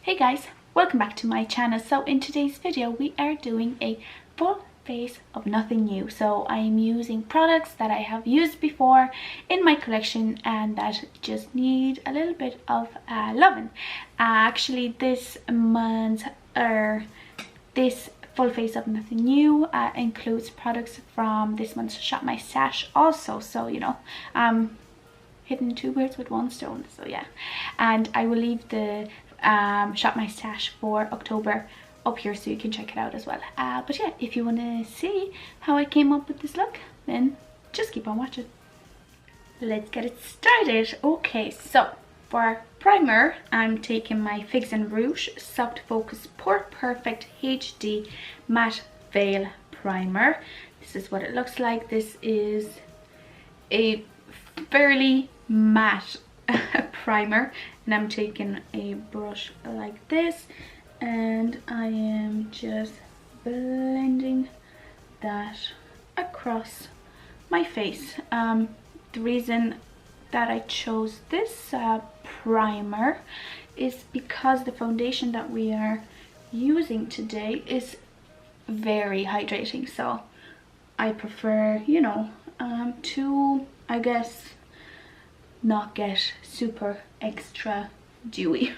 Hey guys, welcome back to my channel. So in today's video we are doing a full face of nothing new. So I'm using products that I have used before in my collection and that just need a little bit of loving. Actually this month, this full face of nothing new includes products from this month's Shop My Stash also. So you know, hitting two birds with one stone. So yeah, and I will leave the Shop My Stash for October up here so you can check it out as well. But yeah, if you want to see how I came up with this look, then just keep on watching. Let's get it started. Okay, so for primer I'm taking my Figs and Rouge Soft Focus Pore Perfect HD Matte Veil Primer. This is what it looks like. This is a fairly matte primer, and I'm taking a brush like this and I am just blending that across my face. The reason that I chose this primer is because the foundation that we are using today is very hydrating, so I prefer, you know, to, I guess, not get super extra dewy.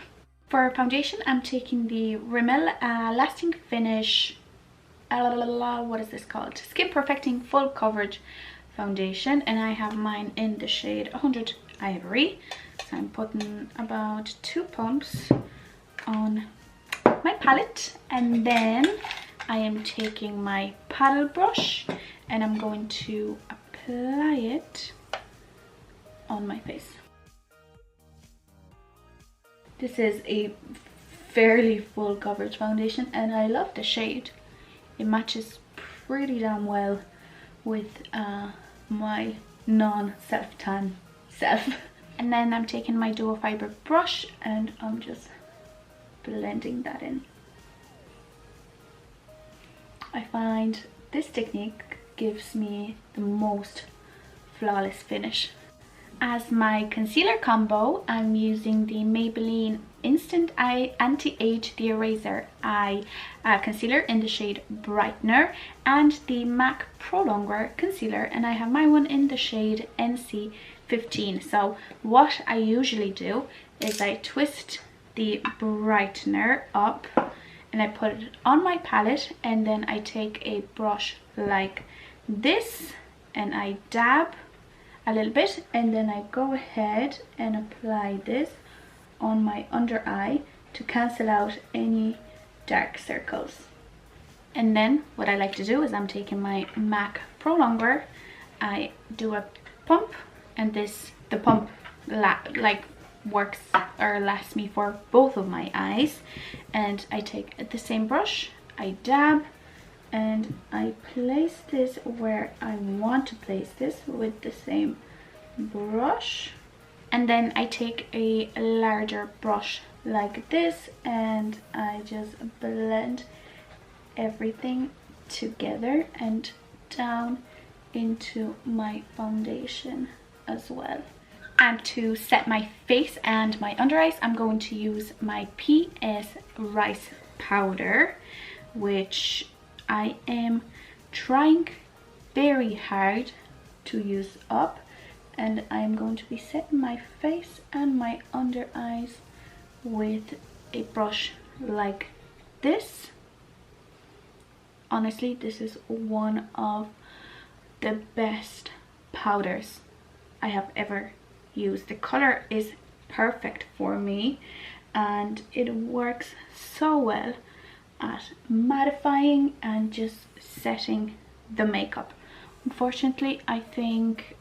For foundation I'm taking the Rimmel Lasting Finish, what is this called? Skin Perfecting Full Coverage Foundation, and I have mine in the shade 100 Ivory. So I'm putting about 2 pumps on my palette, and then I am taking my paddle brush and I'm going to apply it on my face. This is a fairly full coverage foundation and I love the shade. It matches pretty damn well with my non-self tan self. And then I'm taking my dual fiber brush and I'm just blending that in. I find this technique gives me the most flawless finish. As my concealer combo, I'm using the Maybelline Instant Eye Anti-Age The Eraser Eye Concealer in the shade Brightener and the MAC Pro Longer Concealer, and I have my one in the shade NC15. So what I usually do is I twist the brightener up and I put it on my palette, and then I take a brush like this and I dab a little bit, and then I go ahead and apply this on my under eye to cancel out any dark circles. And then what I like to do is I'm taking my MAC Pro Longer, I do a pump, and the pump like works or lasts me for both of my eyes, and I take the same brush, I dab, and I place this where I want to place this with the same brush, and then I take a larger brush like this and I just blend everything together and down into my foundation as well. And to set my face and my under eyes, I'm going to use my PS Rice Powder, which I am trying very hard to use up, and I'm going to be setting my face and my under eyes with a brush like this. Honestly, this is one of the best powders I have ever used. The color is perfect for me and it works so well at mattifying and just setting the makeup. Unfortunately, I think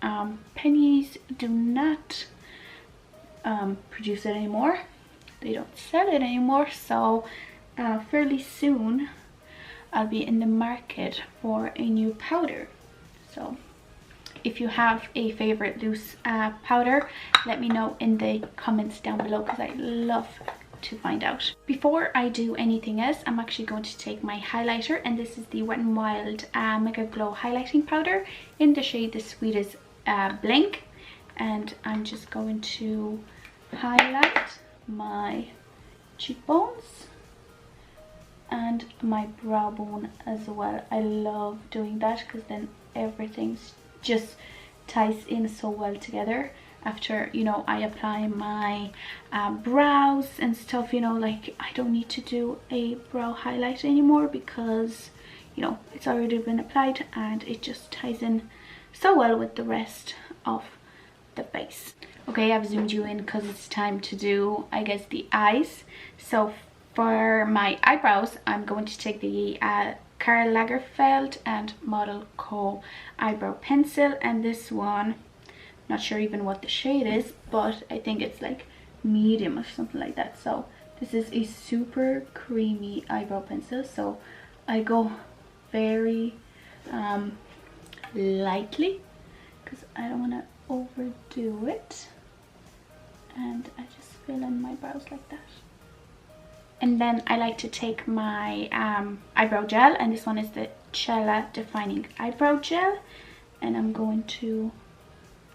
Pennies do not produce it anymore. They don't sell it anymore, so fairly soon I'll be in the market for a new powder. So if you have a favorite loose powder, let me know in the comments down below because I love to find out. Before I do anything else, I'm actually going to take my highlighter, and this is the Wet n Wild Mega Glow highlighting powder in the shade the Sweetest Bling, and I'm just going to highlight my cheekbones and my brow bone as well. I love doing that because then everything's just ties in so well together after, you know, I apply my brows and stuff. You know, like I don't need to do a brow highlight anymore because, you know, it's already been applied and it just ties in so well with the rest of the face. Okay, I've zoomed you in because it's time to do, I guess, the eyes. So for my eyebrows, I'm going to take the Karl Lagerfeld and ModelCo eyebrow pencil, and this one, not sure even what the shade is, but I think it's like medium or something like that. So this is a super creamy eyebrow pencil, so I go very lightly because I don't want to overdo it, and I just fill in my brows like that. And then I like to take my eyebrow gel, and this one is the Cella Defining Eyebrow Gel, and I'm going to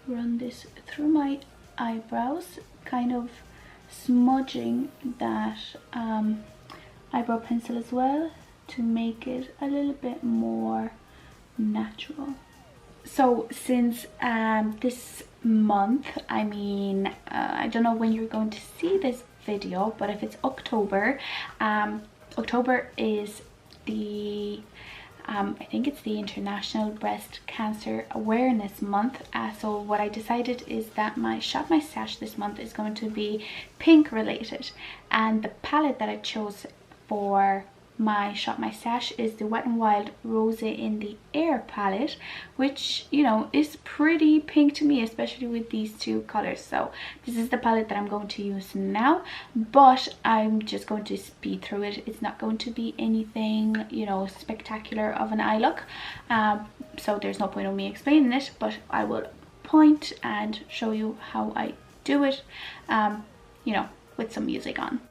run this through my eyebrows, kind of smudging that eyebrow pencil as well to make it a little bit more natural. So since this month, I mean, I don't know when you're going to see this video, but if it's October, October is the I think it's the International Breast Cancer Awareness Month. So what I decided is that my Shop My Stash this month is going to be pink related, and the palette that I chose for my Shop My Stash is the Wet n Wild Rose in the Air palette, which, you know, is pretty pink to me, especially with these two colors. So this is the palette that I'm going to use now, but I'm just going to speed through it. It's not going to be anything, you know, spectacular of an eye look, so there's no point of me explaining it, but I will point and show you how I do it, you know, with some music on.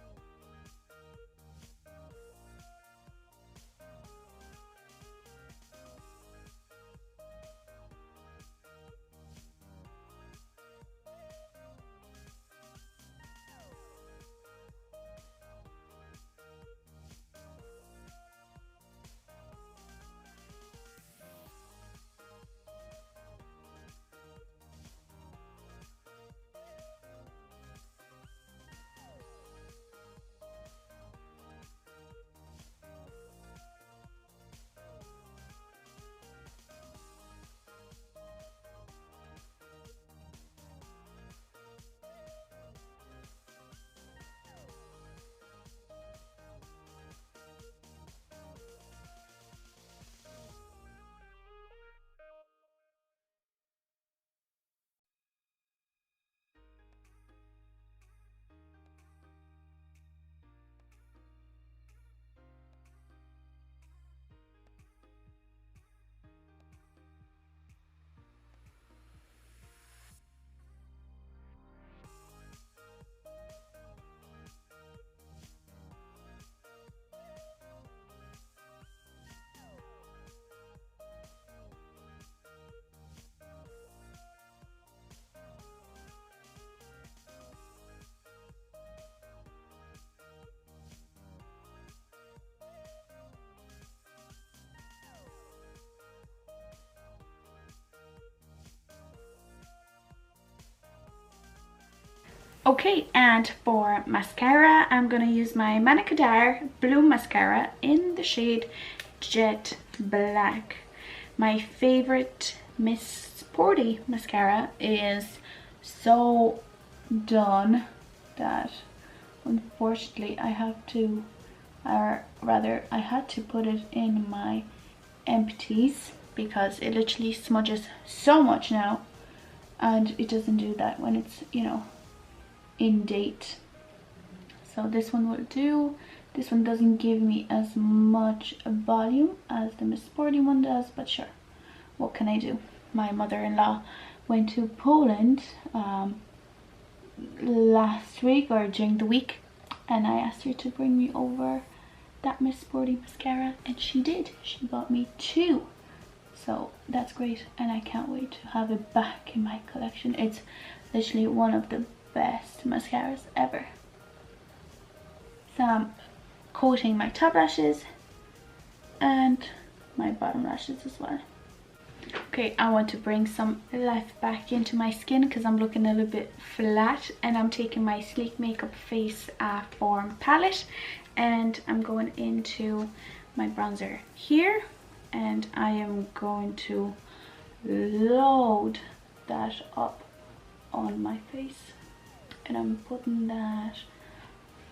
Okay, and for mascara, I'm going to use my Manicadar Blue Mascara in the shade Jet Black. My favorite Miss Sporty mascara is so done that unfortunately I have to, or rather I had to put it in my empties because it literally smudges so much now, and it doesn't do that when it's, you know, in date. So this one will do. This one doesn't give me as much volume as the Miss Sporty one does, but sure, what can I do? My mother-in-law went to Poland last week or during the week, and I asked her to bring me over that Miss Sporty mascara, and she did. She bought me 2, so that's great, and I can't wait to have it back in my collection. It's literally one of the best mascaras ever. coating my top lashes and my bottom lashes as well. Okay, I want to bring some life back into my skin because I'm looking a little bit flat, and I'm taking my Sleek Makeup Face Form palette and I'm going into my bronzer here, and I am going to load that up on my face, and I'm putting that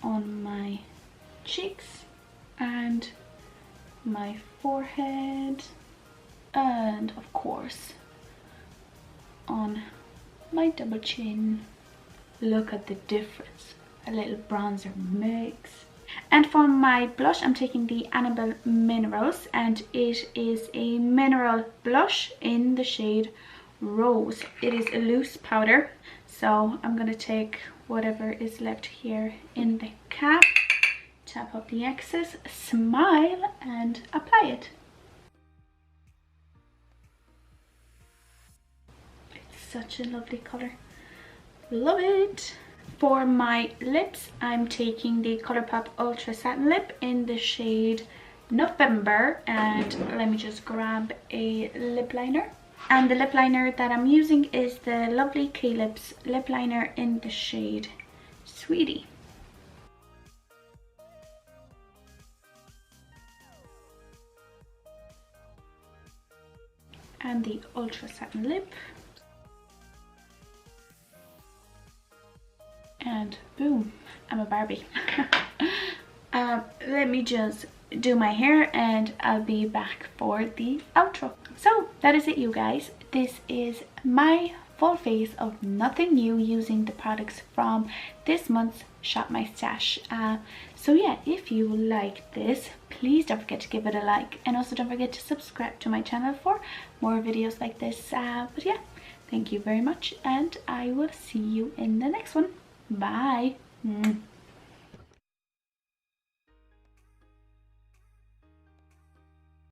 on my cheeks and my forehead, and of course on my double chin. Look at the difference a little bronzer makes. And for my blush, I'm taking the Annabelle Minerals, and it is a mineral blush in the shade Rose. It is a loose powder, so I'm going to take whatever is left here in the cap, tap up the excess, smile and apply it. It's such a lovely color, love it. For my lips, I'm taking the Colourpop Ultra Satin Lip in the shade November, and let me just grab a lip liner. And the lip liner that I'm using is the lovely K-Lips lip liner in the shade Sweety. And the Ultra Satin Lip. And boom, I'm a Barbie. Let me just do my hair and I'll be back for the outro. So that is it, you guys. This is my full face of nothing new using the products from this month's Shop My Stash. So yeah, if you like this, please don't forget to give it a like, and also don't forget to subscribe to my channel for more videos like this. But yeah, thank you very much, and I will see you in the next one. Bye.